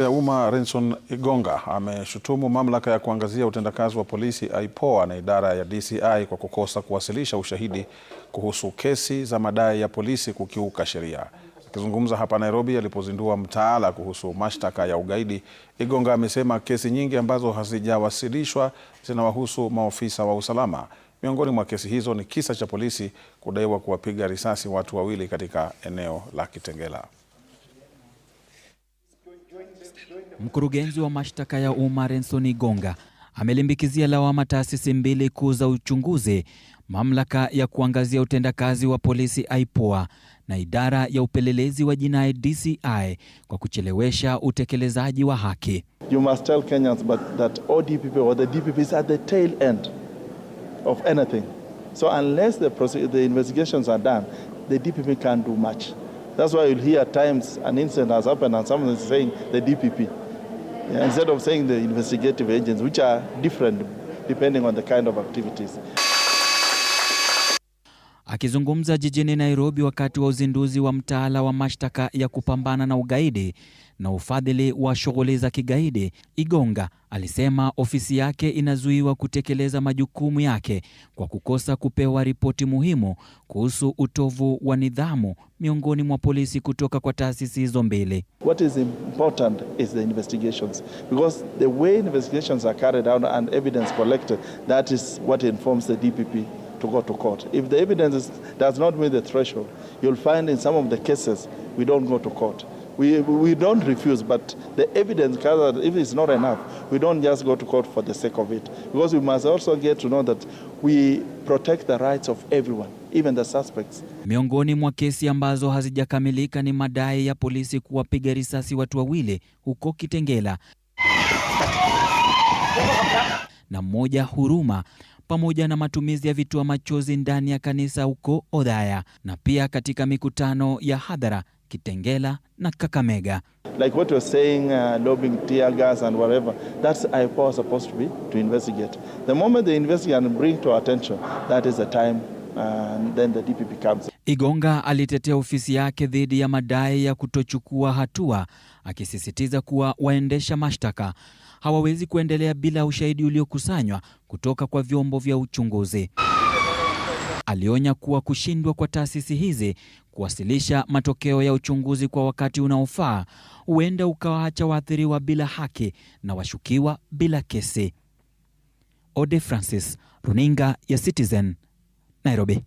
ya umma Renson Igonga ameshutumu mamlaka ya kuangazia utendakazi wa polisi IPOA na idara ya DCI kwa kukosa kuwasilisha ushahidi kuhusu kesi za madai ya polisi kukiuka sheria. Akizungumza hapa Nairobi alipozindua mtaala kuhusu mashtaka ya ugaidi, Igonga amesema kesi nyingi ambazo hazijawasilishwa zinawahusu maofisa wa usalama. Miongoni mwa kesi hizo ni kisa cha polisi kudaiwa kuwapiga risasi watu wawili katika eneo la Kitengela. Mkurugenzi wa mashtaka ya umma Renson Igonga amelimbikizia lawama taasisi mbili kuu za uchunguzi, mamlaka ya kuangazia utendakazi wa polisi IPOA na idara ya upelelezi wa jinai DCI kwa kuchelewesha utekelezaji wa haki. You must tell Kenyans that ODPP or the DPP is at the tail end of anything. So unless the investigations are done, the DPP can't do much. That's why you'll hear at times an incident has happened and someone is saying the DPP. Instead of saying the investigative agents, which are different depending on the kind of activities. Akizungumza jijini Nairobi wakati wa uzinduzi wa mtaala wa mashtaka ya kupambana na ugaidi na ufadhili wa shughuli za kigaidi, Igonga alisema ofisi yake inazuiwa kutekeleza majukumu yake kwa kukosa kupewa ripoti muhimu kuhusu utovu wa nidhamu miongoni mwa polisi kutoka kwa taasisi hizo mbili. What is important is the investigations, because the way investigations are carried out and evidence collected, that is what informs the DPP to go to court. If the evidence does not meet the threshold, you'll find in some of the cases we don't go to court. We don't refuse, but the evidence gathered, if it's not enough, we don't just go to court for the sake of it. Because we must also get to know that we protect the rights of everyone, even the suspects. Miongoni mwa kesi ambazo hazijakamilika ni madai ya polisi kuwapiga risasi watu wawili huko Kitengela na mmoja Huruma, pamoja na matumizi ya vitoa machozi ndani ya kanisa huko Othaya na pia katika mikutano ya hadhara Kitengela na Kakamega. Like what you're saying, lobbing tear gas and whatever, that's IPOA supposed to be to investigate. The moment they investigate and bring to our attention, that is the time and then the DPP comes. Igonga alitetea ofisi yake dhidi ya madai ya kutochukua hatua, akisisitiza kuwa waendesha mashtaka hawawezi kuendelea bila ushahidi uliokusanywa kutoka kwa vyombo vya uchunguzi. Alionya kuwa kushindwa kwa taasisi hizi kuwasilisha matokeo ya uchunguzi kwa wakati unaofaa huenda ukawaacha waathiriwa bila haki na washukiwa bila kesi. Ode Francis, Runinga ya Citizen, Nairobi.